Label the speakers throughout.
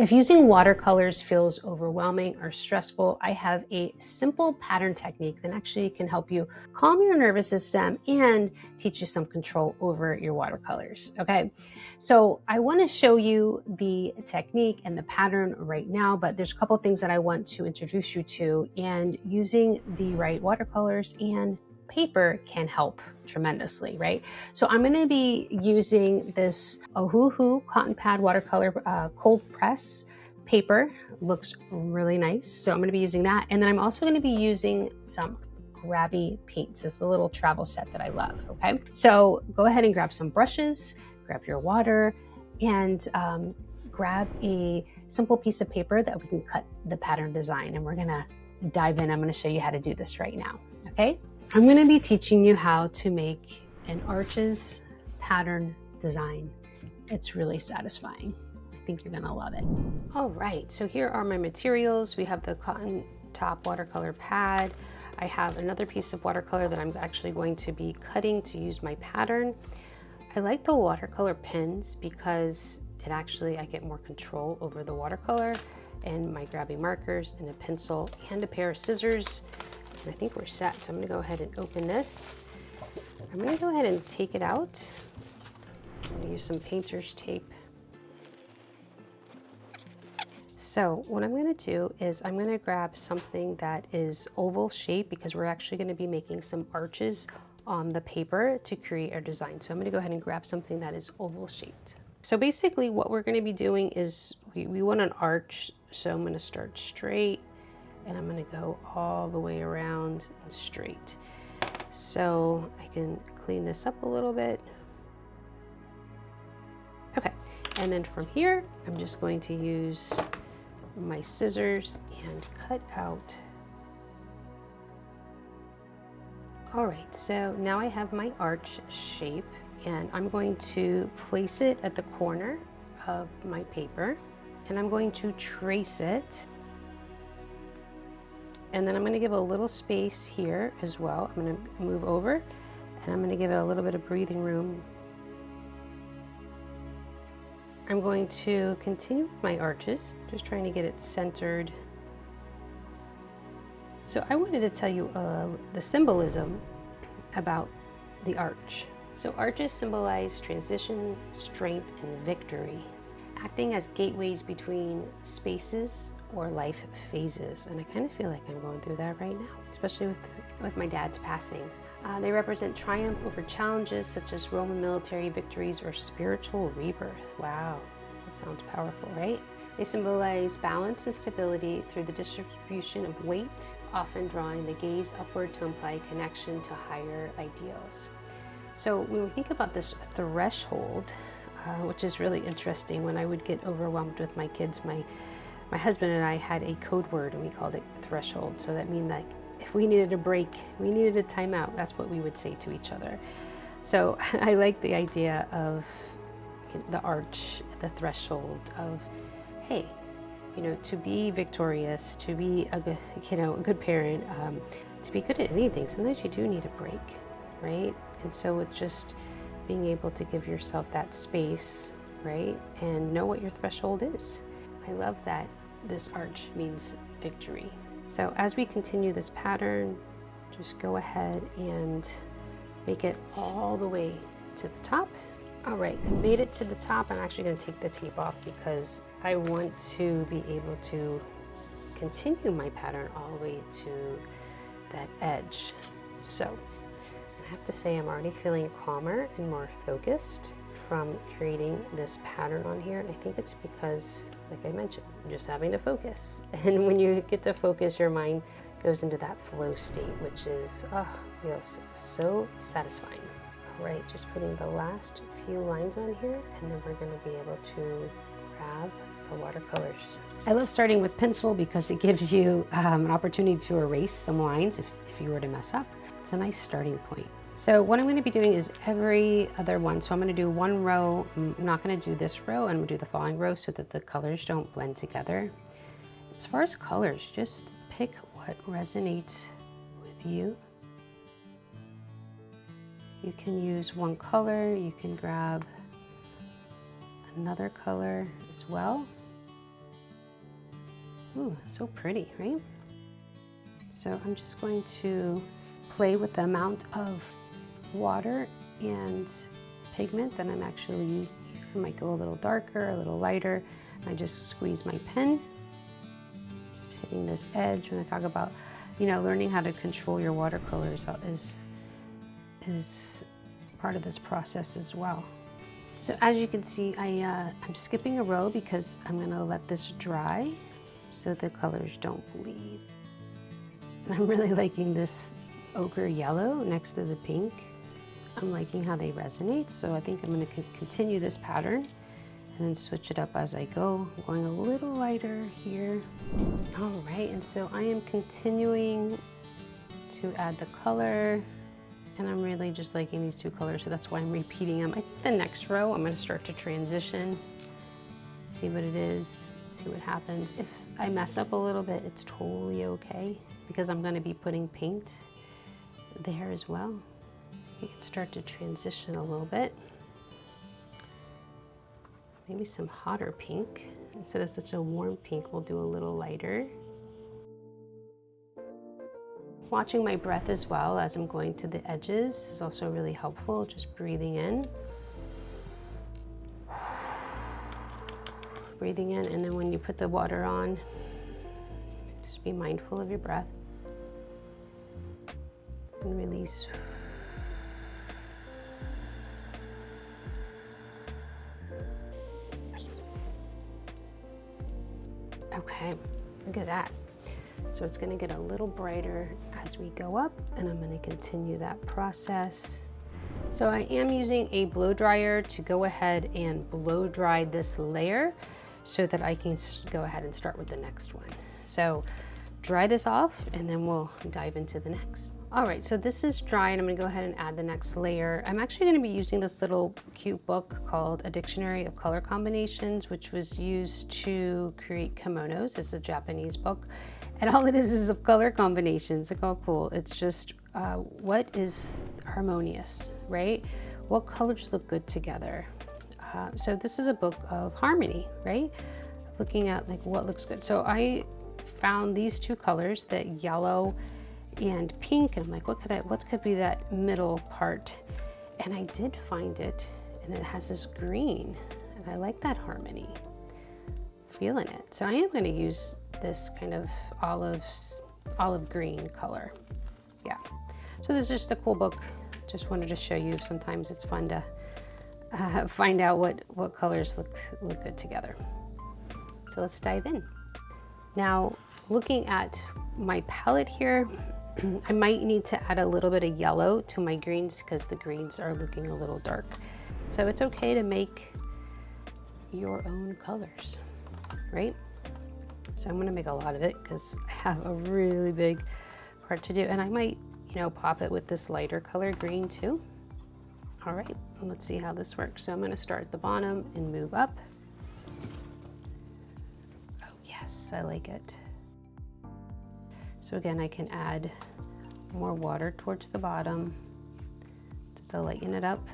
Speaker 1: If using watercolors feels overwhelming or stressful, I have a simple pattern technique that actually can help you calm your nervous system and teach you some control over your watercolors. Okay, so I want to show you the technique and the pattern right now, but there's a couple of things that I want to introduce you to, and using the right watercolors and paper can help tremendously, right? So I'm going to be using this Ohuhu cotton pad watercolor cold press paper. Looks really nice. So I'm going to be using that. And then I'm also going to be using some grabby paints. It's a little travel set that I love. Okay. So go ahead and grab some brushes, grab your water, and grab a simple piece of paper that we can cut the pattern design. And we're going to dive in. I'm going to show you how to do this right now. Okay. I'm going to be teaching you how to make an arches pattern design. It's really satisfying. I think you're going to love it. All right, so here are my materials. We have the cotton top watercolor pad. I have another piece of watercolor that I'm actually going to be cutting to use my pattern. I like the watercolor pens because I get more control over the watercolor, and my grabby markers and a pencil and a pair of scissors. I think we're set, so I'm going to go ahead and open this. I'm going to go ahead and take it out. I'm going to use some painter's tape. So what I'm going to do is I'm going to grab something that is oval shape, because we're actually going to be making some arches on the paper to create our design. So I'm going to go ahead and grab something that is oval shaped. So basically what we're going to be doing is we want an arch, so I'm going to start straight. And I'm going to go all the way around and straight. So I can clean this up a little bit. Okay, and then from here, I'm just going to use my scissors and cut out. All right, so now I have my arch shape, and I'm going to place it at the corner of my paper, and I'm going to trace it. And then I'm going to give a little space here as well. I'm going to move over, and I'm going to give it a little bit of breathing room. I'm going to continue with my arches, just trying to get it centered. So I wanted to tell you the symbolism about the arch. So arches symbolize transition, strength, and victory, acting as gateways between spaces or life phases. And I kind of feel like I'm going through that right now, especially with my dad's passing. They represent triumph over challenges such as Roman military victories or spiritual rebirth. Wow, that sounds powerful, right? They symbolize balance and stability through the distribution of weight, often drawing the gaze upward to imply connection to higher ideals. So when we think about this threshold, which is really interesting, when I would get overwhelmed with my kids, my husband and I had a code word, and we called it threshold. So that means like if we needed a break, we needed a timeout, that's what we would say to each other. So I like the idea of the arch, the threshold of, hey, to be victorious, to be a good parent, to be good at anything, sometimes you do need a break, right? And so it's just being able to give yourself that space, right? And know what your threshold is. I love that this arch means victory. So as we continue this pattern, just go ahead and make it all the way to the top. All right, I made it to the top. I'm actually going to take the tape off because I want to be able to continue my pattern all the way to that edge. So I have to say I'm already feeling calmer and more focused from creating this pattern on here. And I think it's because, like I mentioned, just having to focus. And when you get to focus, your mind goes into that flow state, which is, feels so satisfying. All right, just putting the last few lines on here, and then we're going to be able to grab the watercolors. I love starting with pencil because it gives you an opportunity to erase some lines if you were to mess up. It's a nice starting point. So what I'm going to be doing is every other one. So I'm going to do one row. I'm not going to do this row. I'm going to do the following row so that the colors don't blend together. As far as colors, just pick what resonates with you. You can use one color. You can grab another color as well. Ooh, so pretty, right? So I'm just going to play with the amount of water and pigment that I'm actually using. I might go a little darker, a little lighter. I just squeeze my pen, just hitting this edge. When I talk about, you know, learning how to control your watercolors is part of this process as well. So as you can see, I'm skipping a row because I'm gonna let this dry so the colors don't bleed. And I'm really liking this ochre yellow next to the pink. I'm liking how they resonate, so I think I'm gonna continue this pattern and then switch it up as I go. I'm going a little lighter here. All right, and so I am continuing to add the color, and I'm really just liking these two colors, so that's why I'm repeating them. I think the next row, I'm gonna start to transition, see what it is, see what happens. If I mess up a little bit, it's totally okay, because I'm gonna be putting paint there as well. You can start to transition a little bit. Maybe some hotter pink. Instead of such a warm pink, we'll do a little lighter. Watching my breath as well as I'm going to the edges is also really helpful, just breathing in. Breathing in, and then when you put the water on, just be mindful of your breath. And release. Okay, look at that. So it's gonna get a little brighter as we go up, and I'm gonna continue that process. So I am using a blow dryer to go ahead and blow dry this layer so that I can go ahead and start with the next one. So dry this off, and then we'll dive into the next. All right, so this is dry, and I'm gonna go ahead and add the next layer. I'm actually gonna be using this little cute book called A Dictionary of Color Combinations, which was used to create kimonos. It's a Japanese book, and all it is of color combinations. Look how cool. It's just what is harmonious, right? What colors look good together? So this is a book of harmony, right? Looking at like what looks good. So I found these two colors, that yellow and pink, and I'm like, what could be that middle part? And I did find it, and it has this green, and I like that harmony. Feeling it. So I am going to use this kind of olive green color. Yeah. So this is just a cool book. Just wanted to show you. Sometimes it's fun to find out what colors look good together. So let's dive in. Now, looking at my palette here, I might need to add a little bit of yellow to my greens because the greens are looking a little dark. So it's okay to make your own colors, right? So I'm gonna make a lot of it because I have a really big part to do, and I might, you know, pop it with this lighter color green too. All right, let's see how this works. So I'm gonna start at the bottom and move up. Oh yes, I like it. So again, I can add more water towards the bottom to lighten it up.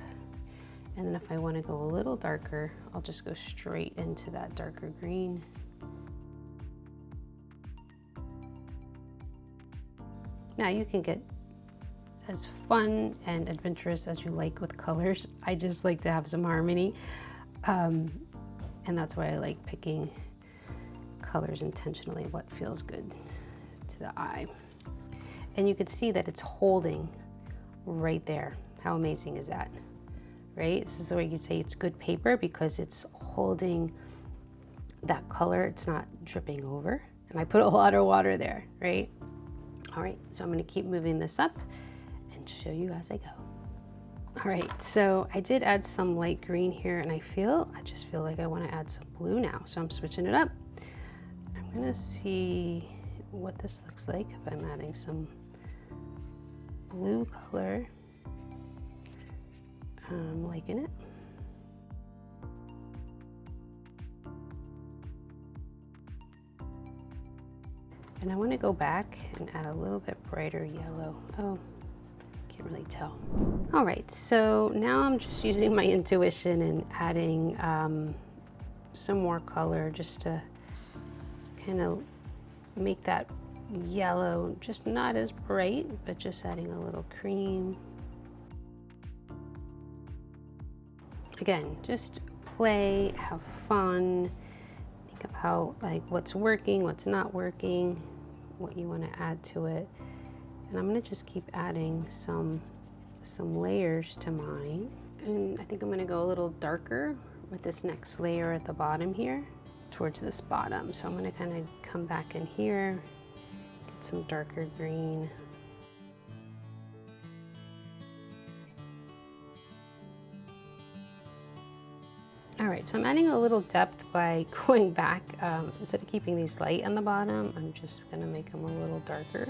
Speaker 1: And then if I want to go a little darker, I'll just go straight into that darker green. Now you can get as fun and adventurous as you like with colors. I just like to have some harmony. And that's why I like picking colors intentionally, what feels good to the eye. And you can see that it's holding right there. How amazing is that, right? This is the way you say it's good paper, because it's holding that color. It's not dripping over. And I put a lot of water there, right? All right, so I'm gonna keep moving this up and show you as I go. All right, so I did add some light green here, and I just feel like I wanna add some blue now. So I'm switching it up. I'm gonna see what this looks like if I'm adding some blue color. I'm liking it. And I want to go back and add a little bit brighter yellow. Oh, can't really tell. All right, so now I'm just using my intuition and adding some more color just to kind of make that yellow just not as bright, but just adding a little cream. Again, just play, have fun, think about like what's working, what's not working, what you want to add to it. And I'm going to just keep adding some layers to mine. And I think I'm going to go a little darker with this next layer at the bottom here, towards this bottom. So I'm going to kind of come back in here, get some darker green. All right, so I'm adding a little depth by going back. Instead of keeping these light on the bottom, I'm just going to make them a little darker.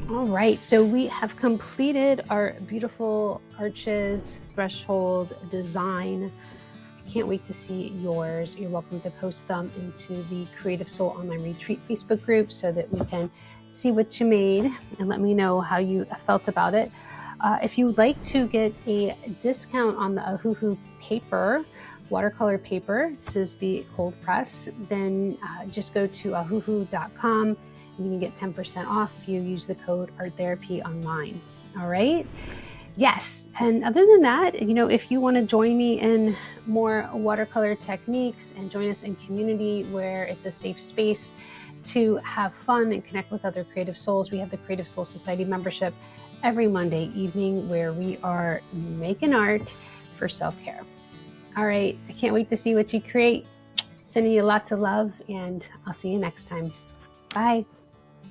Speaker 1: All right, so we have completed our beautiful arches threshold design. I can't wait to see yours. You're welcome to post them into the Creative Soul Online Retreat Facebook group so that we can see what you made and let me know how you felt about it. If you would like to get a discount on the Ohuhu paper, watercolor paper, this is the cold press, then just go to ohuhu.com. and you can get 10% off if you use the code ArtTherapyOnline. All right. Yes. And other than that, you know, if you want to join me in more watercolor techniques and join us in community where it's a safe space to have fun and connect with other creative souls, we have the Creative Soul Society membership every Monday evening where we are making art for self-care. All right. I can't wait to see what you create. Sending you lots of love, and I'll see you next time. Bye.